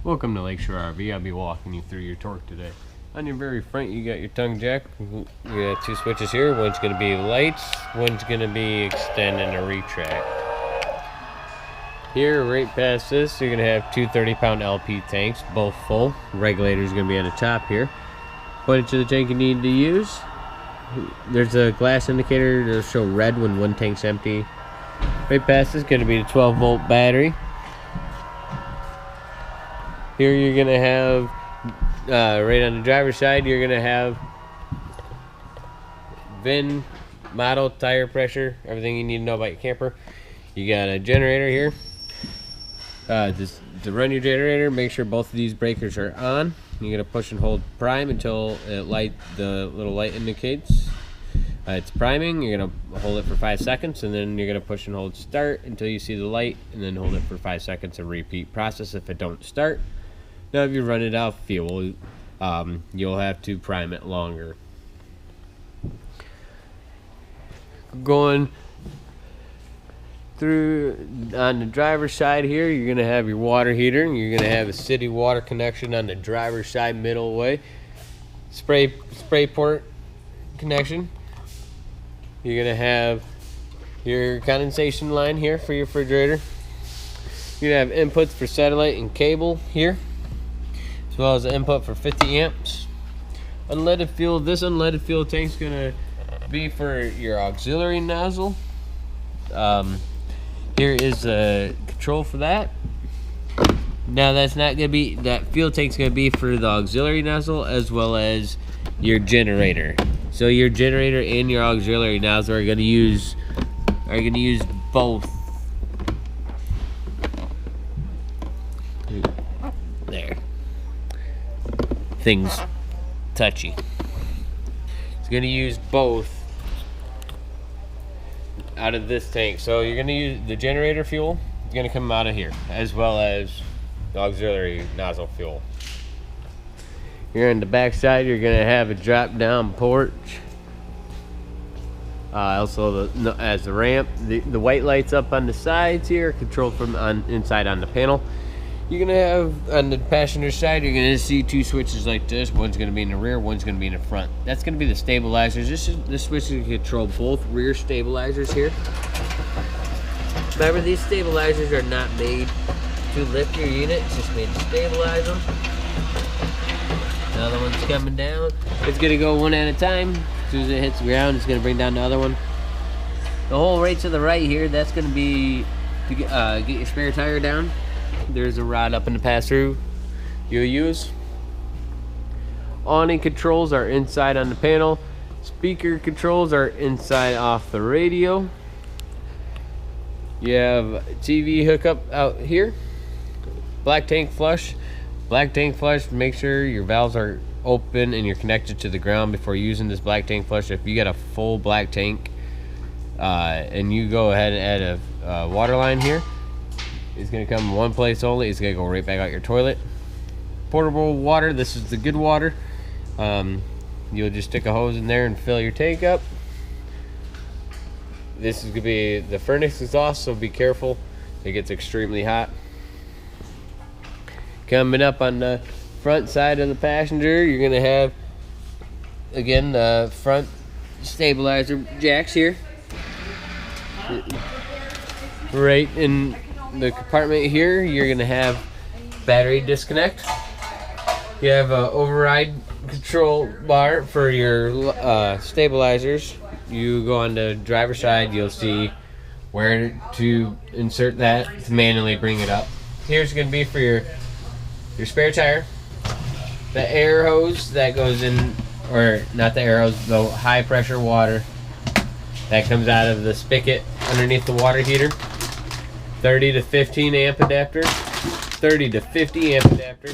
Welcome to Lakeshore RV. I'll be walking you through your torque today. On your very front, you got your tongue jack. You got two switches here. One's going to be lights, one's going to be extend and a retract. Here, right past this, you're going to have two 30-pound LP tanks, both full. Regulator's going to be on the top here. Put it to the tank you need to use. There's a glass indicator that'll show red when one tank's empty. Right past this is going to be the 12-volt battery. Here you're going to have, right on the driver's side, you're going to have VIN, model, tire pressure, everything you need to know about your camper. You got a generator here. To run your generator, make sure both of these breakers are on. You're going to push and hold prime until the little light indicates it's priming. You're going to hold it for 5 seconds, and then you're going to push and hold start until you see the light, and then hold it for 5 seconds and repeat process if it don't start. Now if you run it out of fuel, you'll have to prime it longer. Going through on the driver's side here, you're going to have your water heater. You're going to have a city water connection on the driver's side middle way. Spray port connection. You're going to have your condensation line here for your refrigerator. You're going to have inputs for satellite and cable here, as well as an input for 50 amps. Unleaded fuel. This unleaded fuel tank is going to be for your auxiliary nozzle. Here is a control for that. Now that's not going to be, that fuel tank is going to be for the auxiliary nozzle as well as your generator. So your generator and your auxiliary nozzle are going to use both. There. Things touchy. It's going to use both out of this tank. So you're going to use the generator fuel. It's going to come out of here, as well as the auxiliary nozzle fuel. Here on the back side, you're going to have a drop down porch. Also, as the ramp, the white lights up on the sides here, controlled from inside on the panel. You're going to have, on the passenger side, you're going to see two switches like this. One's going to be in the rear, one's going to be in the front. That's going to be the stabilizers. This switch is going to control both rear stabilizers here. Remember, these stabilizers are not made to lift your unit. It's just made to stabilize them. Another one's coming down. It's going to go one at a time. As soon as it hits the ground, it's going to bring down the other one. The hole right to the right here, that's going to be to get your spare tire down. There's a rod up in the pass-through you'll use. Awning controls are inside on the panel. Speaker controls are inside off the radio. You have TV hookup out here. Black tank flush. Black tank flush, make sure your valves are open and you're connected to the ground before using this black tank flush. If you got a full black tank and you go ahead and add a water line here, it's going to come in one place only. It's going to go right back out your toilet. Portable water. This is the good water. You'll just stick a hose in there and fill your tank up. This is going to be the furnace exhaust, so be careful. It gets extremely hot. Coming up on the front side of the passenger, you're going to have, again, the front stabilizer jacks here. Right in the compartment here, you're going to have battery disconnect. You have an override control bar for your stabilizers. You go on the driver's side, you'll see where to insert that to manually bring it up. Here's going to be for your spare tire. The air hose that goes in, or not the air hose, the high pressure water that comes out of the spigot underneath the water heater. 30 to 15 amp adapter, 30 to 50 amp adapter.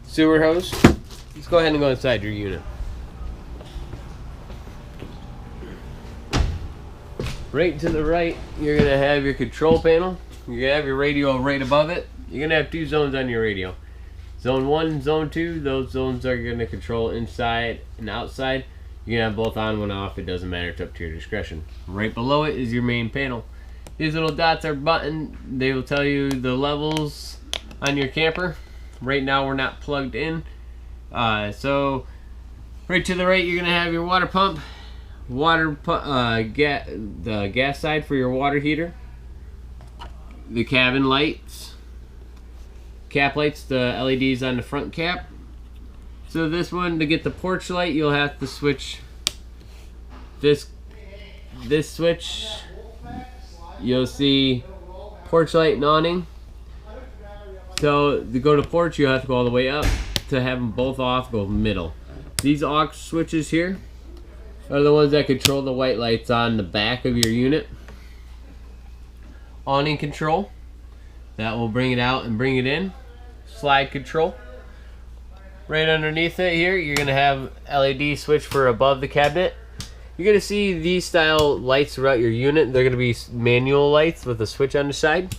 Sewer hose. Let's go ahead and go inside your unit. Right to the right, you're going to have your control panel. You're going to have your radio right above it. You're going to have two zones on your radio. Zone 1, Zone 2, those zones are going to control inside and outside. You can have both on, one off. It doesn't matter. It's up to your discretion. Right below it is your main panel. These little dots are button. They will tell you the levels on your camper. Right now we're not plugged in. So right to the right you're gonna have your water pump, the gas side for your water heater, the cabin lights, cap lights, the LEDs on the front cap. So this one, to get the porch light, you'll have to switch this switch. You'll see porch light and awning. So to go to porch, you have to go all the way up. To have them both off, go middle. These aux switches here are the ones that control the white lights on the back of your unit. Awning control, that will bring it out and bring it in. Slide control. Right underneath it here, you're gonna have LED switch for above the cabinet. You're gonna see these style lights throughout your unit. They're gonna be manual lights with a switch on the side.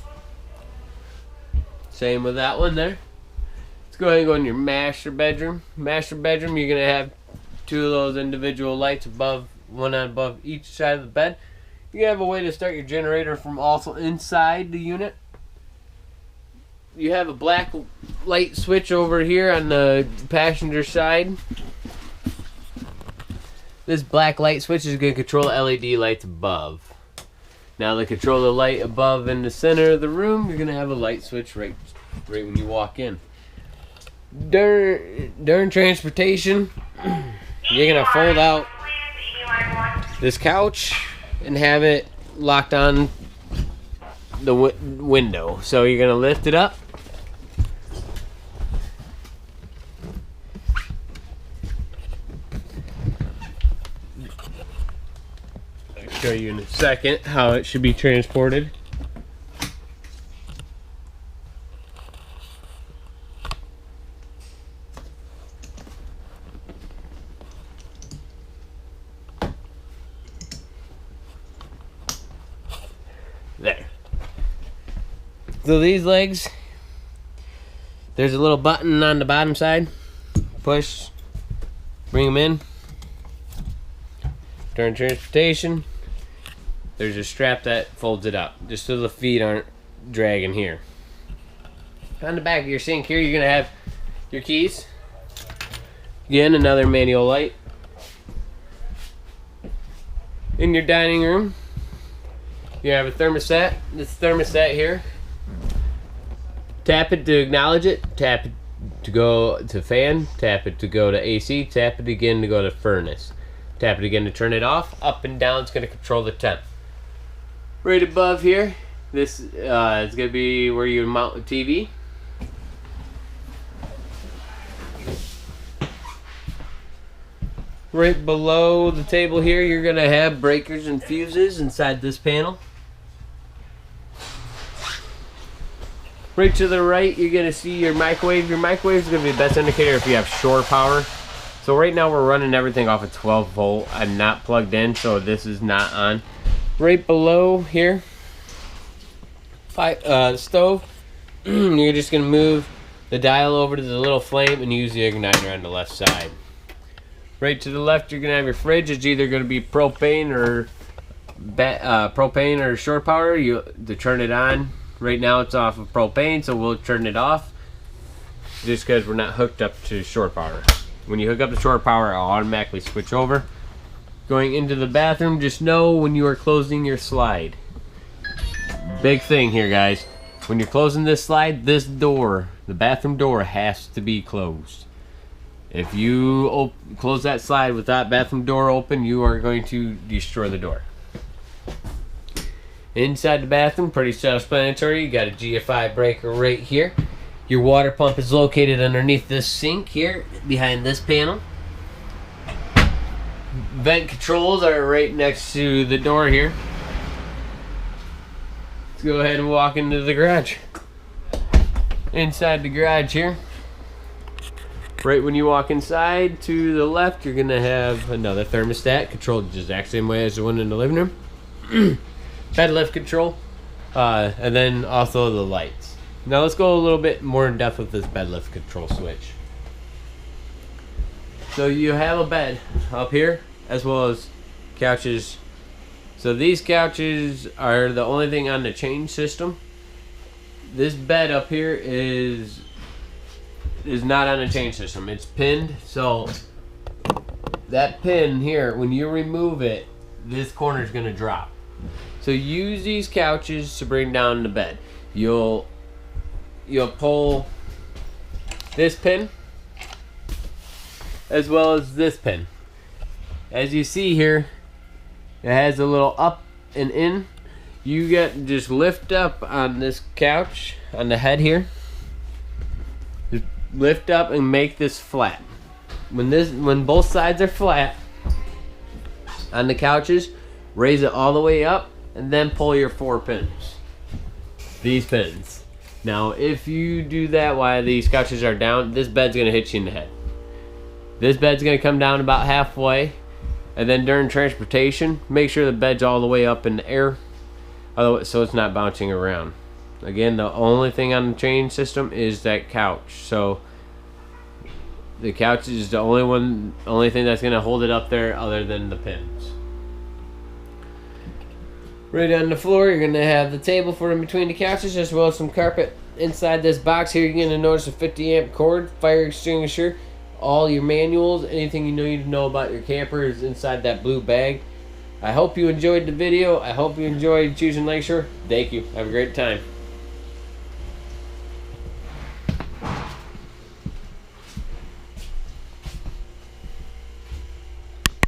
Same with that one there. Let's go ahead and go in your master bedroom. Master bedroom, you're gonna have two of those individual lights above, one on above each side of the bed. You have a way to start your generator from also inside the unit. You have a black light switch over here on the passenger side. This black light switch is going to control the LED lights above. Now to control the light above in the center of the room, you're going to have a light switch right when you walk in. During transportation, you're going to fold out this couch and have it locked on the window. So you're going to lift it up. I'll show you in a second how it should be transported. There. So these legs, there's a little button on the bottom side. Push, bring them in. During transportation, there's a strap that folds it up, just so the feet aren't dragging here. On the back of your sink here, you're gonna have your keys. Again, another manual light. In your dining room, you have a thermostat. This thermostat here, tap it to acknowledge it, tap it to go to fan, tap it to go to AC, tap it again to go to furnace. Tap it again to turn it off. Up and down is going to control the temp. Right above here, this is going to be where you mount the TV. Right below the table here, you're going to have breakers and fuses inside this panel. Right to the right, you're going to see your microwave. Your microwave is going to be the best indicator if you have shore power. So right now we're running everything off of 12 volt. I'm not plugged in, so this is not on. Right below here, stove. You're just going to move the dial over to the little flame and use the igniter on the left side. Right to the left, you're going to have your fridge. It's either going to be propane or shore power. To turn it on. Right now it's off of propane, so we'll turn it off just because we're not hooked up to shore power. When you hook up to shore power, it'll automatically switch over. Going into the bathroom, just know when you are closing your slide. Big thing here, guys. When you're closing this slide, this door, the bathroom door, has to be closed. If you close that slide with that bathroom door open, you are going to destroy the door. Inside the bathroom, pretty self-explanatory. You got a GFI breaker right here. Your water pump is located underneath this sink here, behind this panel. Vent controls are right next to the door here. Let's go ahead and walk into the garage. Inside the garage here, right when you walk inside, to the left, you're going to have another thermostat controlled the exact same way as the one in the living room. Bed lift control, and then also the lights. Now let's go a little bit more in depth with this bed lift control switch. So you have a bed up here, as well as couches. So these couches are the only thing on the change system. this bed up here is not on a chain system. It's pinned, so that pin here, when you remove it, this corner is going to drop. So use these couches to bring down the bed. You'll pull this pin as well as this pin. As you see here, it has a little up and in. You just lift up on this couch, on the head here. Just lift up and make this flat. When both sides are flat on the couches, raise it all the way up and then pull your 4 pins. These pins. Now, if you do that while these couches are down, this bed's gonna hit you in the head. This bed's gonna come down about halfway, and then during transportation, make sure the bed's all the way up in the air, so it's not bouncing around. Again, the only thing on the chain system is that couch. So the couch is the only thing that's gonna hold it up there other than the pins. Right on the floor, you're gonna have the table for in between the couches, as well as some carpet. Inside this box here, you're gonna notice a 50 amp cord, fire extinguisher, all your manuals, anything you need to know about your camper is inside that blue bag. I hope you enjoyed the video. I hope you enjoyed choosing Lakeshore. Thank you. Have a great time.